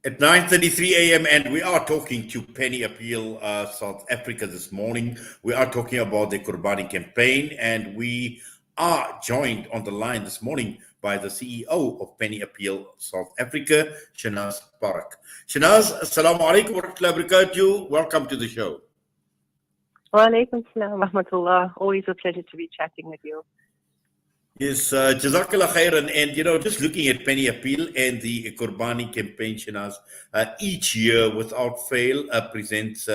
At 9:33 a.m., and we are talking to Penny Appeal, South Africa this morning. We are talking about the Kurbani campaign, and we are joined on the line this morning by the CEO of Penny Appeal, South Africa, Shahnaaz Paruk. Shahnaaz, assalamu alaikum wa rahmatullahi wa barakatuh. Welcome to the show. Wa alaikum salam wa rahmatullah. Always a pleasure to be chatting with you. Yes, Jazakallah khairan. And, just looking at Penny Appeal and the Kurbani campaign, Shahnaaz, each year without fail presents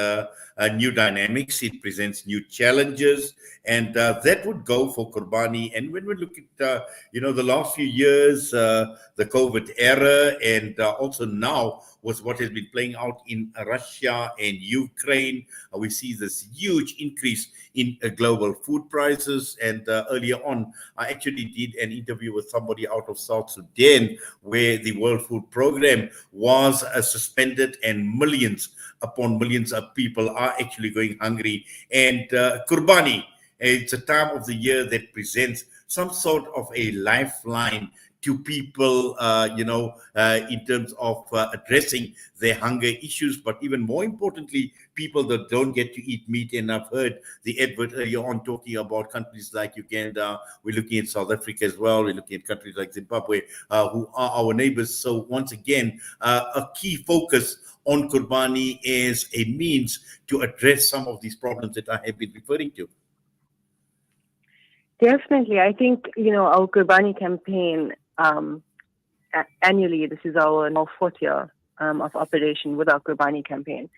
new dynamics. It presents new challenges. And that would go for Kurbani. And when we look at, the last few years, the COVID era, and also now with what has been playing out in Russia and Ukraine, we see this huge increase in global food prices. And earlier on, I actually did an interview with somebody out of South Sudan where the World Food Program was suspended and millions upon millions of people are actually going hungry. And Kurbani, it's a time of the year that presents some sort of a lifeline to people, in terms of addressing their hunger issues, but even more importantly, people that don't get to eat meat. And I've heard the advert earlier on talking about countries like Uganda. We're looking at South Africa as well. We're looking at countries like Zimbabwe, who are our neighbors. So once again, a key focus on Kurbani is a means to address some of these problems that I have been referring to. Definitely. I think, our Kurbani campaign, annually, this is our now fourth year of operation with our Kurbani campaign.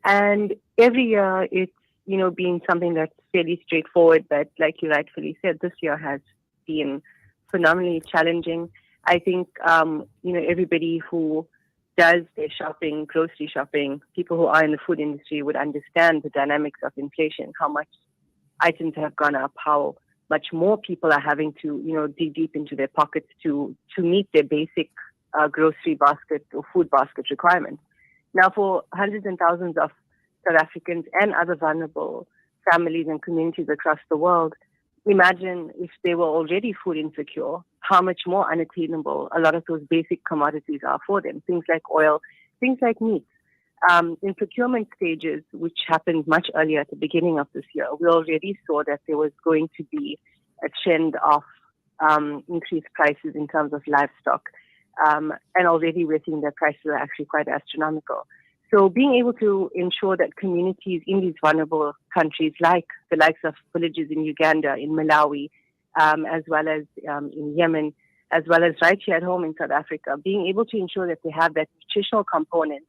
And every year it's, been something that's fairly straightforward, but like you rightfully said, this year has been phenomenally challenging. I think, everybody who does their shopping, grocery shopping, people who are in the food industry would understand the dynamics of inflation, how much items have gone up, how much more people are having to, dig deep into their pockets to meet their basic grocery basket or food basket requirements. Now, for hundreds and thousands of South Africans and other vulnerable families and communities across the world, imagine if they were already food insecure, how much more unattainable a lot of those basic commodities are for them. Things like oil, things like meat. In procurement stages, which happened much earlier at the beginning of this year, we already saw that there was going to be a trend of increased prices in terms of livestock. And already we're seeing that prices are actually quite astronomical. So being able to ensure that communities in these vulnerable countries, like the likes of villages in Uganda, in Malawi, as well as in Yemen, as well as right here at home in South Africa, being able to ensure that they have that nutritional component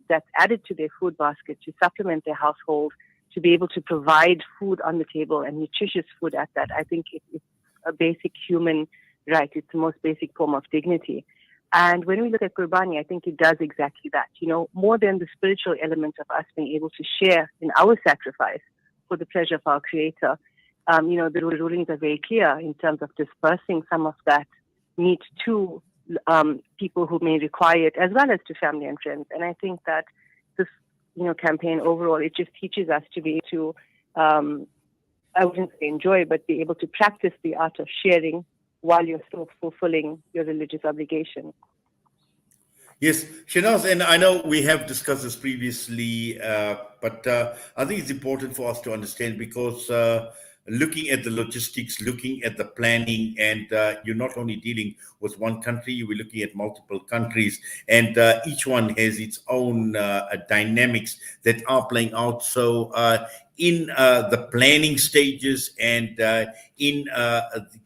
that's added to their food basket to supplement their household, to be able to provide food on the table and nutritious food at that. I think it's a basic human right. It's the most basic form of dignity. And when we look at Kurbani, I think it does exactly that. More than the spiritual element of us being able to share in our sacrifice for the pleasure of our Creator, the rulings are very clear in terms of dispersing some of that meat to people who may require it, as well as to family and friends. And I think that this, campaign overall, it just teaches us to be able to, I wouldn't say enjoy, but be able to practice the art of sharing while you're still fulfilling your religious obligation. Yes, Shahnaaz, and I know we have discussed this previously, but I think it's important for us to understand because looking at the logistics, looking at the planning, and you're not only dealing with one country, you're looking at multiple countries, and each one has its own dynamics that are playing out. So in the planning stages and in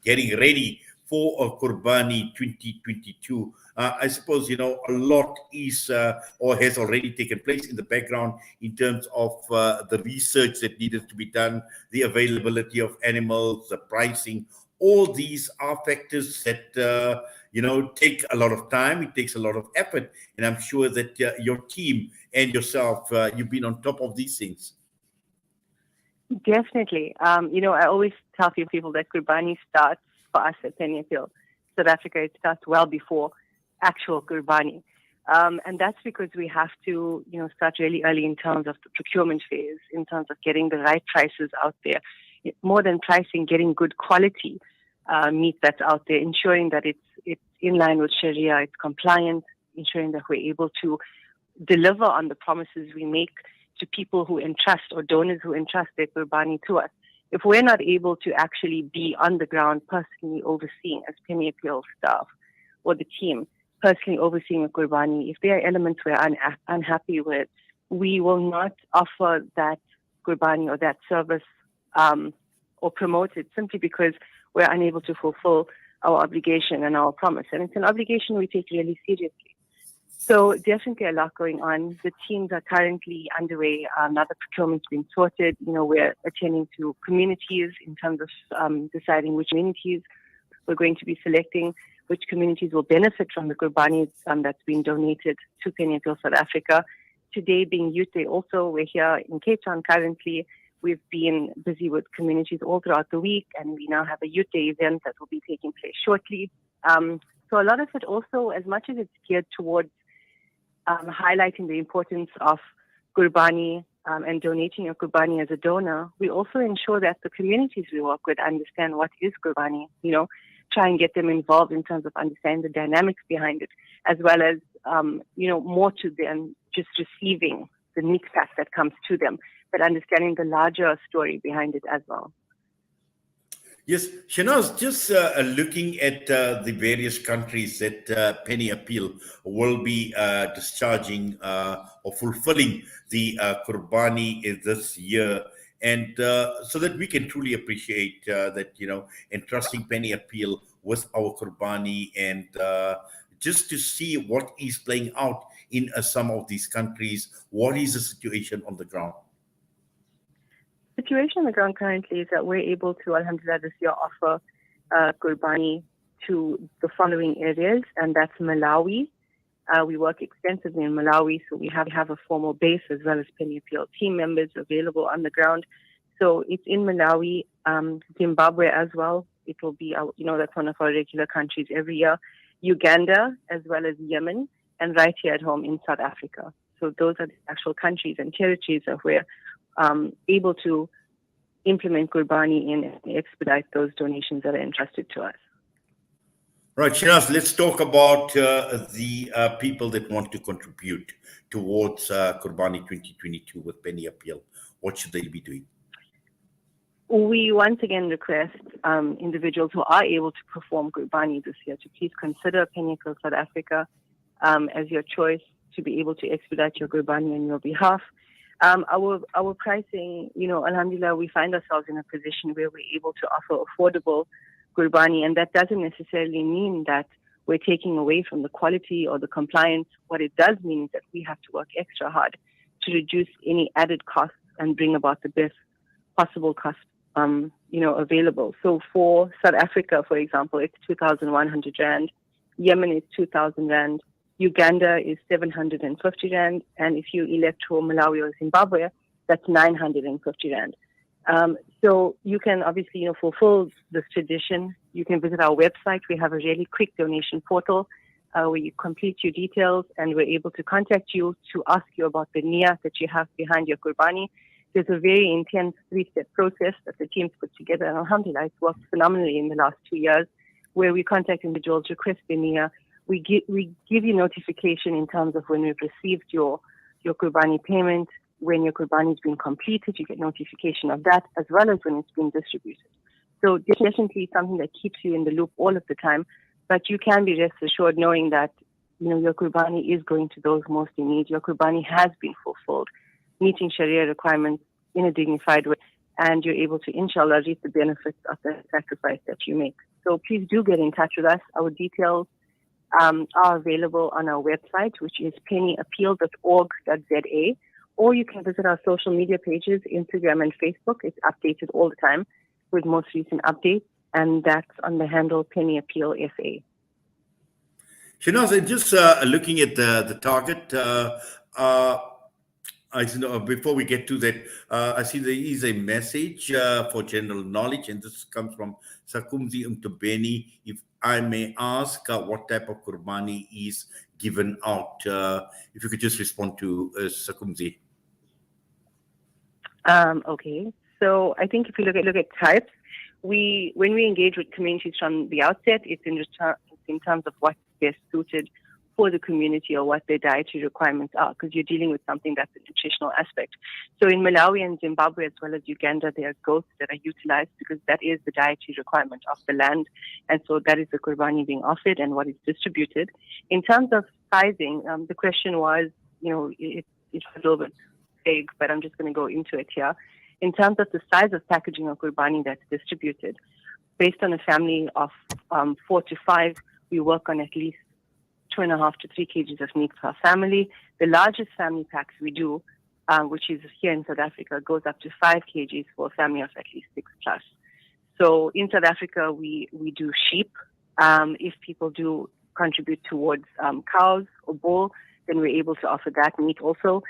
getting ready for Kurbani 2022, I suppose, a lot is or has already taken place in the background in terms of the research that needed to be done, the availability of animals, the pricing. All these are factors that, take a lot of time. It takes a lot of effort. And I'm sure that your team and yourself, you've been on top of these things. Definitely. I always tell people that Kurbani starts for us at Penny Appeal, South Africa. It starts well before actual Kurbani. And that's because we have to, start really early in terms of the procurement phase, in terms of getting the right prices out there. More than pricing, getting good quality meat that's out there, ensuring that it's in line with Sharia, it's compliant, ensuring that we're able to deliver on the promises we make to people who entrust or donors who entrust their Qurbani to us. If we're not able to actually be on the ground personally overseeing as Penny Appeal staff or the team, personally overseeing a Qurbani, if there are elements we're unhappy with, we will not offer that Qurbani or that service or promote it simply because we're unable to fulfill our obligation and our promise. And it's an obligation we take really seriously. So definitely a lot going on. The teams are currently underway. Another procurement's been sorted. We're attending to communities in terms of deciding which communities we're going to be selecting, which communities will benefit from the Qurbani that's been donated to Penny Appeal South Africa. Today being Youth Day also, we're here in Cape Town currently. We've been busy with communities all throughout the week, and we now have a Youth Day event that will be taking place shortly. So a lot of it also, as much as it's geared towards highlighting the importance of Qurbani and donating your Qurbani as a donor, we also ensure that the communities we work with understand what is Qurbani, try and get them involved in terms of understanding the dynamics behind it, as well as, more to them just receiving the mix pack that comes to them, but understanding the larger story behind it as well. Yes, Shahnaaz, just looking at the various countries that Penny Appeal will be discharging or fulfilling the Qurbani this year, and so that we can truly appreciate that, entrusting Penny Appeal with our Qurbani, and just to see what is playing out in some of these countries, what is the situation on the ground? Situation on the ground currently is that we're able to, alhamdulillah, this year offer Qurbani to the following areas, and that's Malawi. We work extensively in Malawi, so we have a formal base as well as Penny Appeal team members available on the ground. So it's in Malawi, Zimbabwe as well. It will be, that's one of our regular countries every year. Uganda, as well as Yemen, and right here at home in South Africa. So those are the actual countries and territories that we're able to implement Qurbani in and expedite those donations that are entrusted to us. Right, Shahnaaz, let's talk about the people that want to contribute towards Qurbani 2022 with Penny Appeal. What should they be doing? We once again request individuals who are able to perform Qurbani this year to please consider Penny Appeal South Africa as your choice to be able to expedite your Qurbani on your behalf. Our pricing, alhamdulillah, we find ourselves in a position where we're able to offer affordable Qurbani, and that doesn't necessarily mean that we're taking away from the quality or the compliance. What it does mean is that we have to work extra hard to reduce any added costs and bring about the best possible cost, available. So for South Africa, for example, it's 2,100 Rand. Yemen is 2,000 Rand. Uganda is 750 Rand. And if you elect for Malawi or Zimbabwe, that's 950 Rand. So you can obviously, fulfill this tradition. You can visit our website. We have a really quick donation portal where you complete your details, and we're able to contact you to ask you about the niyyah that you have behind your Qurbani. There's a very intense 3-step process that the team's put together, and alhamdulillah, it's worked phenomenally in the last 2 years, where we contact individuals, request the niyyah. We give you notification in terms of when we've received your Qurbani payment. When your Qurbani has been completed, you get notification of that, as well as when it's been distributed. So definitely something that keeps you in the loop all of the time. But you can be rest assured knowing that, your Qurbani is going to those most in need. Your Qurbani has been fulfilled, meeting Sharia requirements in a dignified way, and you're able to, inshallah, reap the benefits of the sacrifice that you make. So please do get in touch with us. Our details are available on our website, which is pennyappeal.org.za, or you can visit our social media pages, Instagram and Facebook. It's updated all the time with most recent updates, and that's on the handle Penny Appeal SA. Shahnaaz, just looking at the target, before we get to that, I see there is a message for general knowledge, and this comes from Sakumzi Umtobeni. If I may ask, what type of Qurbani is given out? If you could just respond to Sakumzi. Okay, so I think if you look at types, when we engage with communities from the outset, it's in in terms of what's best suited for the community or what their dietary requirements are, because you're dealing with something that's a nutritional aspect. So in Malawi and Zimbabwe, as well as Uganda, there are goats that are utilized because that is the dietary requirement of the land. And so that is the Qurbani being offered and what is distributed. In terms of sizing, the question was, it's a little bit vague, but I'm just going to go into it here. In terms of the size of packaging of Qurbani that's distributed, based on a family of 4 to 5, we work on at least 2.5 to 3 kgs of meat per family. The largest family packs we do, which is here in South Africa, goes up to 5 kgs for a family of at least 6 plus. So in South Africa, we do sheep. If people do contribute towards cows or bull, then we're able to offer that meat also.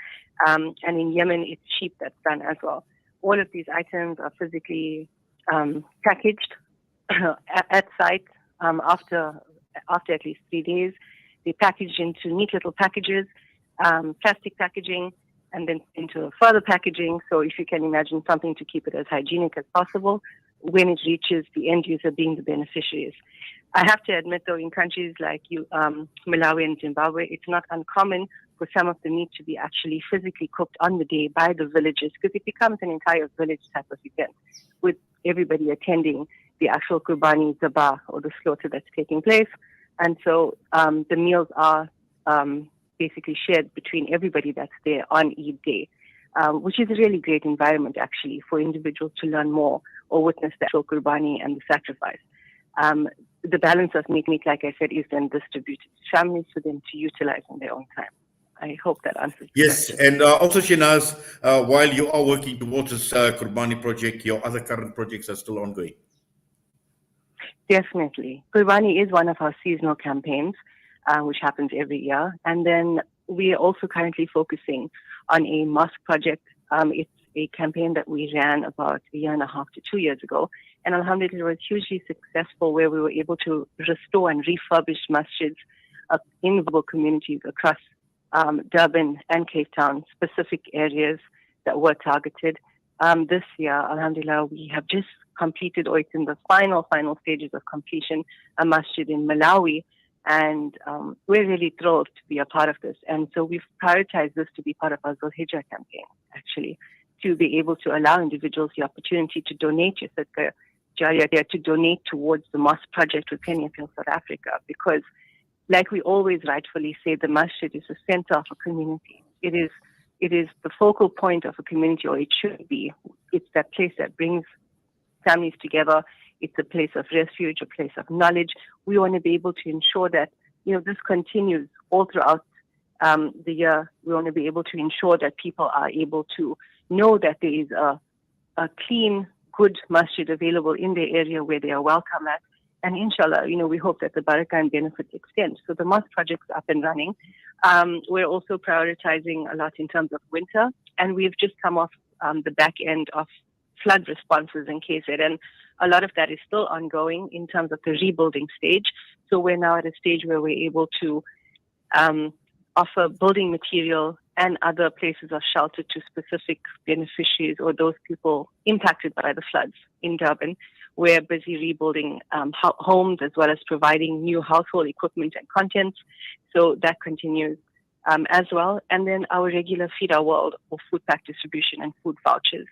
And in Yemen, it's sheep that's done as well. All of these items are physically packaged at site after at least 3 days. They package into neat little packages, plastic packaging, and then into further packaging. So if you can imagine something to keep it as hygienic as possible when it reaches the end user being the beneficiaries. I have to admit, though, in countries like Malawi and Zimbabwe, it's not uncommon for some of the meat to be actually physically cooked on the day by the villagers, because it becomes an entire village type of event with everybody attending the actual Qurbani Zabah or the slaughter that's taking place. And so the meals are basically shared between everybody that's there on Eid Day, which is a really great environment, actually, for individuals to learn more or witness the actual Qurbani and the sacrifice. The balance of meat, like I said, is then distributed to families for them to utilize in their own time. I hope that answers the Yes, question. and also Shahnaaz, while you are working towards this Qurbani project, your other current projects are still ongoing. Definitely. Qurbani is one of our seasonal campaigns, which happens every year. And then we are also currently focusing on a mosque project. It's a campaign that we ran about 1.5 to 2 years ago. And alhamdulillah, it was hugely successful, where we were able to restore and refurbish masjids in vulnerable communities across Durban and Cape Town, specific areas that were targeted. This year, alhamdulillah, we have just completed, or it's in the final stages of completion, a masjid in Malawi. And we're really thrilled to be a part of this. And so we've prioritized this to be part of our Zulhijjah campaign, actually, to be able to allow individuals the opportunity to donate your sadaqah jariyah, to donate towards the mosque project with Penny Appeal South Africa. Because, like we always rightfully say, the masjid is the center of a community. It is the focal point of a community, or it should be. It's that place that brings families together. It's a place of refuge, a place of knowledge. We want to be able to ensure that, this continues all throughout the year. We want to be able to ensure that people are able to know that there is a clean, good masjid available in their area where they are welcome at. And inshallah, we hope that the barakah and benefits extend. So the mosque project's up and running. We're also prioritizing a lot in terms of winter. And we've just come off the back end of flood responses in KZN. And a lot of that is still ongoing in terms of the rebuilding stage. So we're now at a stage where we're able to offer building material and other places of shelter to specific beneficiaries or those people impacted by the floods in Durban. We're busy rebuilding homes, as well as providing new household equipment and contents. So that continues as well. And then our regular Feed Our World, or food pack distribution and food vouchers.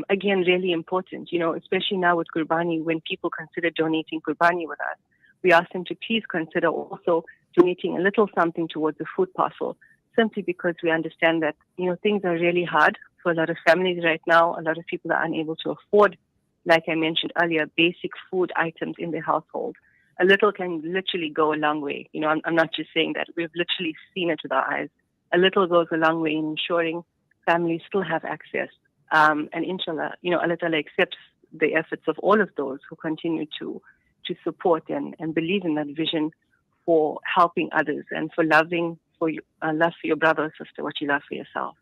Again, really important, especially now with Qurbani, when people consider donating Qurbani with us, we ask them to please consider also donating a little something towards the food parcel, simply because we understand that, things are really hard for a lot of families right now. A lot of people are unable to afford, like I mentioned earlier, basic food items in their household. A little can literally go a long way. I'm not just saying that. We've literally seen it with our eyes. A little goes a long way in ensuring families still have access. And inshallah, Allah Ta'ala accepts the efforts of all of those who continue to support and believe in that vision for helping others and for love for your brother or sister what you love for yourself.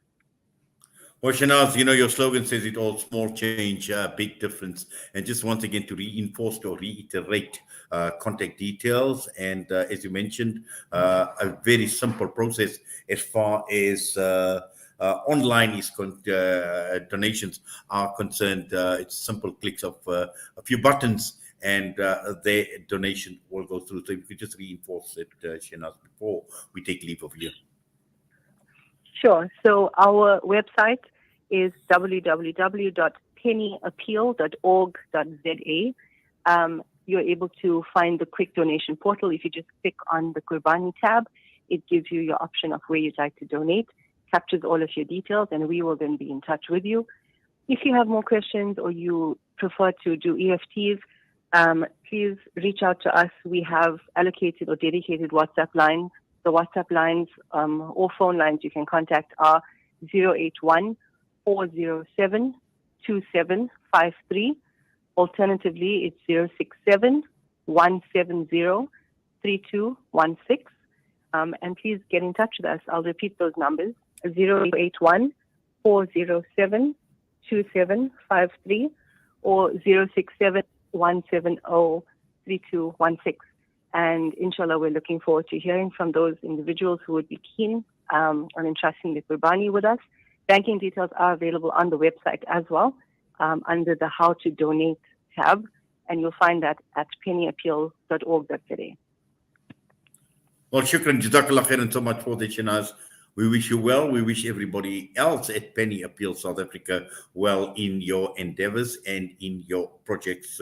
Well, Shahnaaz, your slogan says it all: small change, big difference. And just once again to reinforce or reiterate contact details. And as you mentioned, a very simple process as far as online donations are concerned. It's simple clicks of a few buttons, and their donation will go through. So if you could just reinforce it, Shahnaaz, before we take leave of you. Sure. So our website is www.pennyappeal.org.za. You're able to find the quick donation portal. If you just click on the Qurbani tab, it gives you your option of where you'd like to donate, captures all of your details, and we will then be in touch with you. If you have more questions or you prefer to do EFTs, please reach out to us. We have allocated or dedicated WhatsApp lines. The WhatsApp lines or phone lines you can contact are 081 407 2753. Alternatively, it's 067 170 3216. And please get in touch with us. I'll repeat those numbers: 081 407 2753 or 067 170 3216. And inshallah, we're looking forward to hearing from those individuals who would be keen on entrusting the Qurbani with us. Banking details are available on the website as well, under the How to Donate tab, and you'll find that at pennyappeal.org.za. Well, shukran, jazakallah khairan so much for the Shahnaaz. We wish you well. We wish everybody else at Penny Appeal South Africa well in your endeavors and in your projects.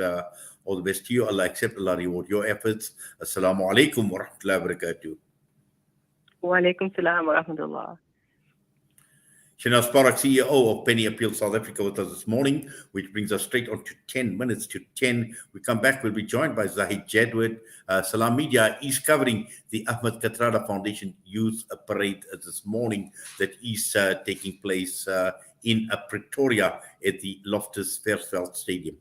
All the best to you. Allah accept, Allah reward your efforts. Assalamu alaikum wa rahmatullahi wa barakatuh. Wa alaikum salam wa rahmatullah. Shahnaaz Paruk, CEO of Penny Appeal South Africa, with us this morning, which brings us straight on to 10 minutes to 10. We come back, we'll be joined by Zahid Jadwin. Salam Media is covering the Ahmed Kathrada Foundation Youth Parade this morning that is taking place in Pretoria at the Loftus Versfeld Stadium.